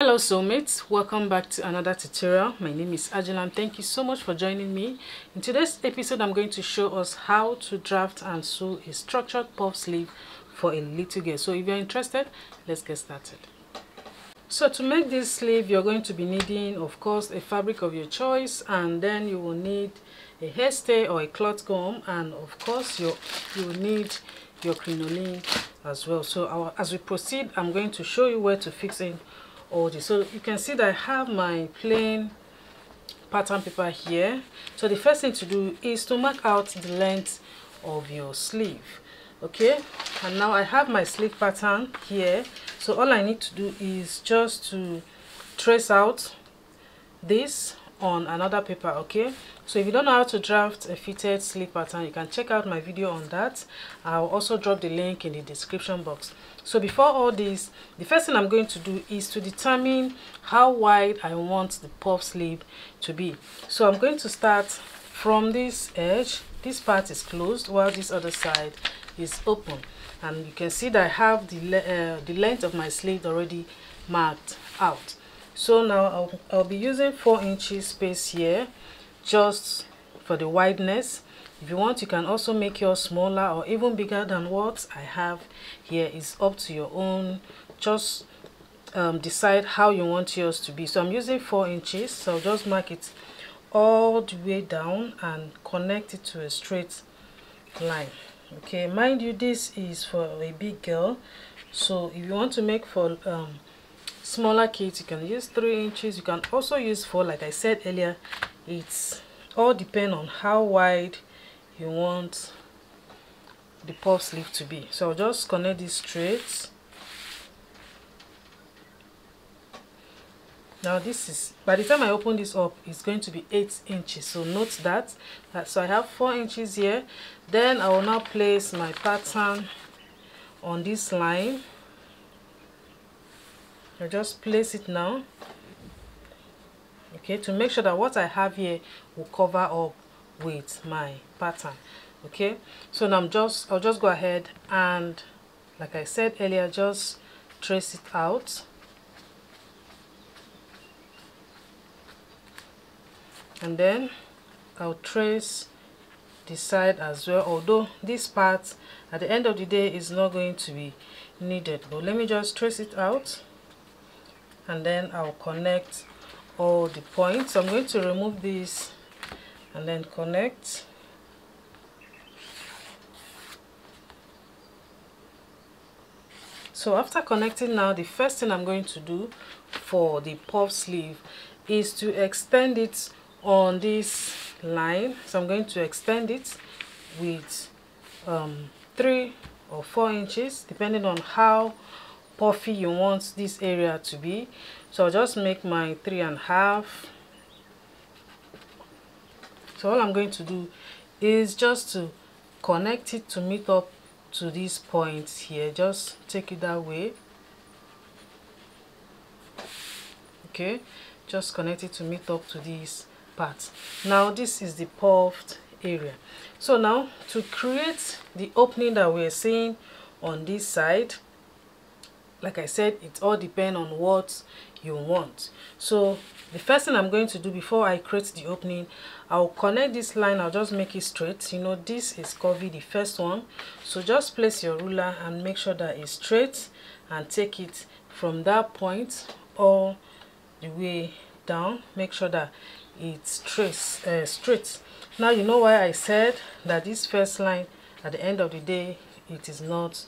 Hello soulmates, welcome back to another tutorial. My name is Angela and thank you so much for joining me. In today's episode I'm going to show us how to draft and sew a structured puff sleeve for a little girl. So if you're interested, let's get started. So to make this sleeve you're going to be needing, of course, a fabric of your choice, and then you will need a hairstay or a cloth gum, and of course you will need your crinoline as well. So as we proceed, I'm going to show you where to fix in all this. So you can see that I have my plain pattern paper here. So the first thing to do is to mark out the length of your sleeve. Okay, and now I have my sleeve pattern here. So all I need to do is just to trace out this on another paper. Okay, so if you don't know how to draft a fitted sleeve pattern, you can check out my video on that. I'll also drop the link in the description box. So before all this, the first thing I'm going to do is to determine how wide I want the puff sleeve to be. So I'm going to start from this edge. This part is closed while this other side is open, and you can see that I have the length of my sleeve already marked out. So now I'll be using 4 inches space here just for the wideness. If you want, you can also make yours smaller or even bigger than what I have here. It's up to your own. Just decide how you want yours to be. So I'm using 4 inches, so I'll just mark it all the way down and connect it to a straight line. Okay, mind you, this is for a big girl, so if you want to make for smaller kids, you can use 3 inches. You can also use 4. Like I said earlier, it's all depend on how wide you want the puff sleeve to be. So I'll just connect this straight. Now this is, by the time I open this up, it's going to be 8 inches. So note that. So I have 4 inches here. Then I will now place my pattern on this line. I just place it now. Okay, to make sure that what I have here will cover up with my pattern. Okay, so now I'll just go ahead and, like I said earlier, just trace it out. And then I'll trace the side as well, although this part at the end of the day is not going to be needed, but let me just trace it out, and then I'll connect all the points. So I'm going to remove this and then connect. So after connecting now, the first thing I'm going to do for the puff sleeve is to extend it on this line. So I'm going to extend it with 3 or 4 inches depending on how puffy you want this area to be. So I'll just make my 3.5. So all I'm going to do is just to connect it to meet up to these points here. Just take it that way. Okay, just connect it to meet up to these parts. Now this is the puffed area. So now to create the opening that we're seeing on this side, like I said, it all depends on what you want. So the first thing I'm going to do before I create the opening, I'll connect this line. I'll just make it straight. You know, this is curvy, the first one, so just place your ruler and make sure that it's straight, and take it from that point all the way down. Make sure that it's straight. Now you know why I said that this first line at the end of the day it is not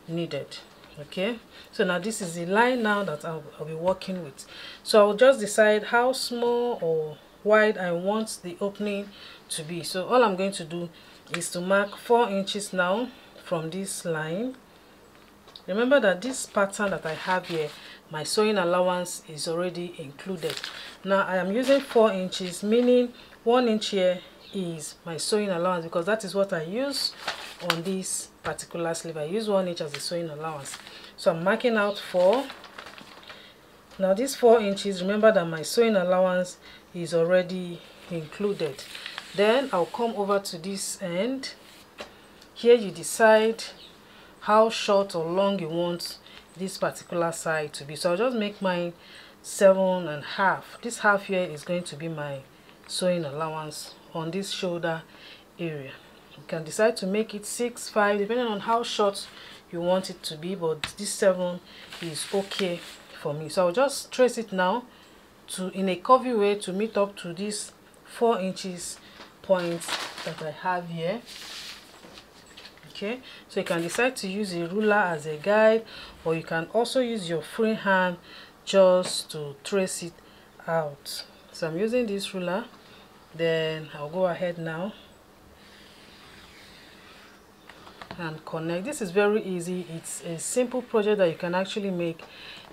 needed. Okay, so now this is the line now that I'll be working with. So I'll just decide how small or wide I want the opening to be. So all I'm going to do is to mark 4 inches now from this line. Remember that this pattern that I have here, my sewing allowance is already included. Now I am using 4 inches, meaning 1 inch here is my sewing allowance, because that is what I use on this particular sleeve. I use 1 inch as a sewing allowance. So I'm marking out 4. Now these 4 inches, remember that my sewing allowance is already included. Then I'll come over to this end. Here you decide how short or long you want this particular side to be. So I'll just make mine 7.5. This half here is going to be my sewing allowance on this shoulder area. You can decide to make it 6, 5 depending on how short you want it to be, but this 7 is okay for me. So I'll just trace it now in a curvy way to meet up to this 4 inches point that I have here. Okay, so you can decide to use a ruler as a guide, or you can also use your free hand just to trace it out. So I'm using this ruler, then I'll go ahead now and connect. This is very easy. It's a simple project that you can actually make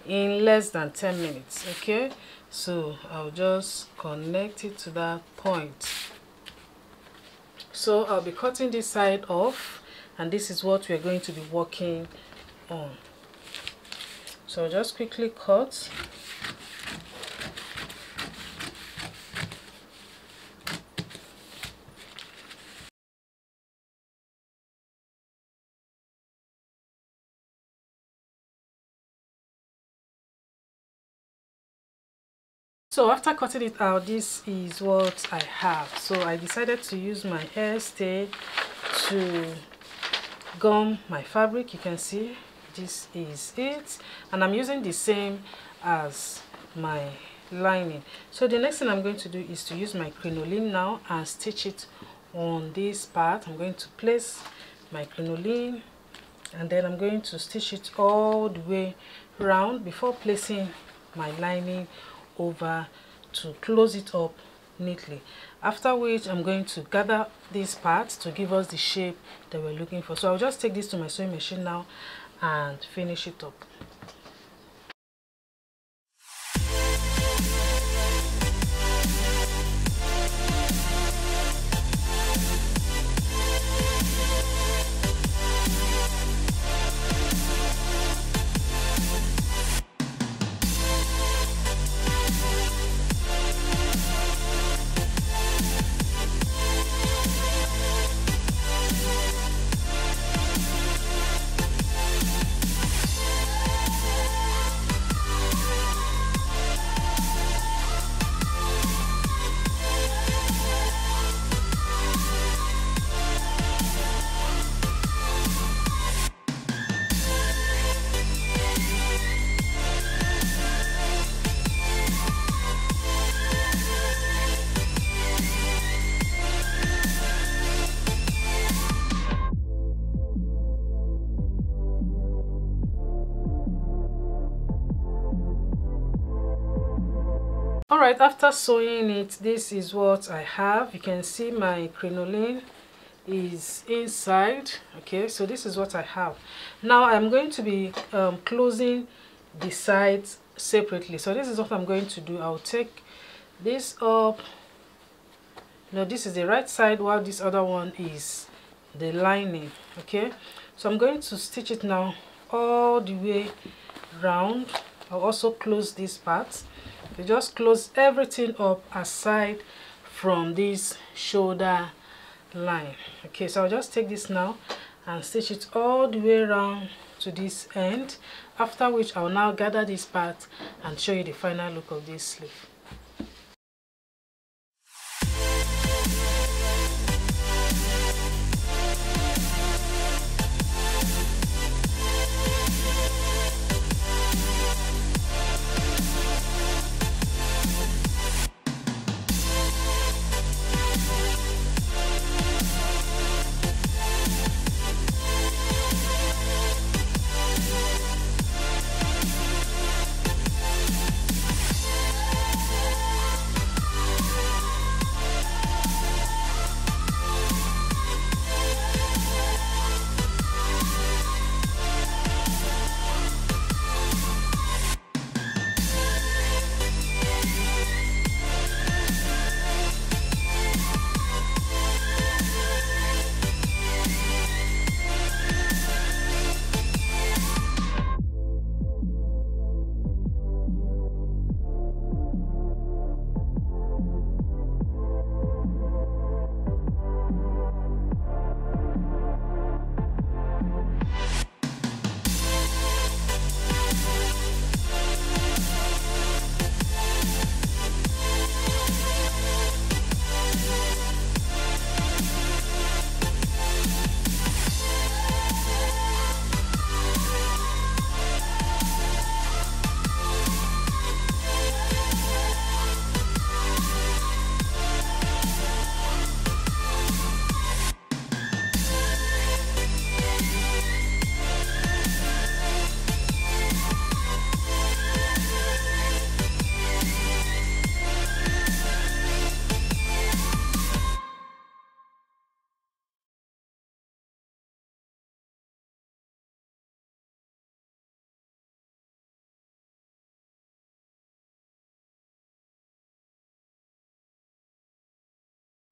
in less than 10 minutes. Okay, so I'll just connect it to that point. So I'll be cutting this side off, and this is what we're going to be working on. So I'll just quickly cut. So after cutting it out, this is what I have. So I decided to use my hair stay to gum my fabric. You can see this is it, and I'm using the same as my lining. So the next thing I'm going to do is to use my crinoline now and stitch it on this part. I'm going to place my crinoline, and then I'm going to stitch it all the way round before placing my lining over to close it up neatly, after which I'm going to gather these parts to give us the shape that we're looking for. So I'll just take this to my sewing machine now and finish it up. Alright, after sewing it, this is what I have. You can see my crinoline is inside. Okay, so this is what I have. Now I'm going to be closing the sides separately. So this is what I'm going to do. I'll take this up. Now this is the right side, while this other one is the lining. Okay, so I'm going to stitch it now all the way round. I'll also close this part. You just close everything up aside from this shoulder line. Okay, so I'll just take this now and stitch it all the way around to this end, after which I'll now gather this part and show you the final look of this sleeve.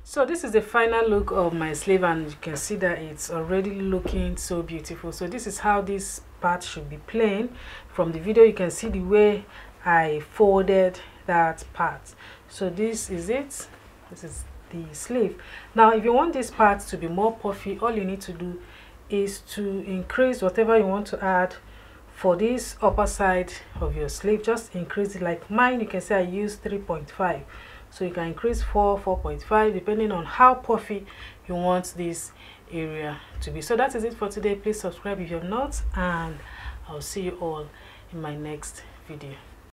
So this is the final look of my sleeve, and you can see that it's already looking so beautiful. So this is how this part should be plain. From the video you can see the way I folded that part. So this is it. This is the sleeve. Now if you want this part to be more puffy, all you need to do is to increase whatever you want to add for this upper side of your sleeve. Just increase it. Like mine, you can say I use 3.5, so you can increase 4.5 depending on how puffy you want this area to be. So that is it for today. Please subscribe if you have not, and I'll see you all in my next video.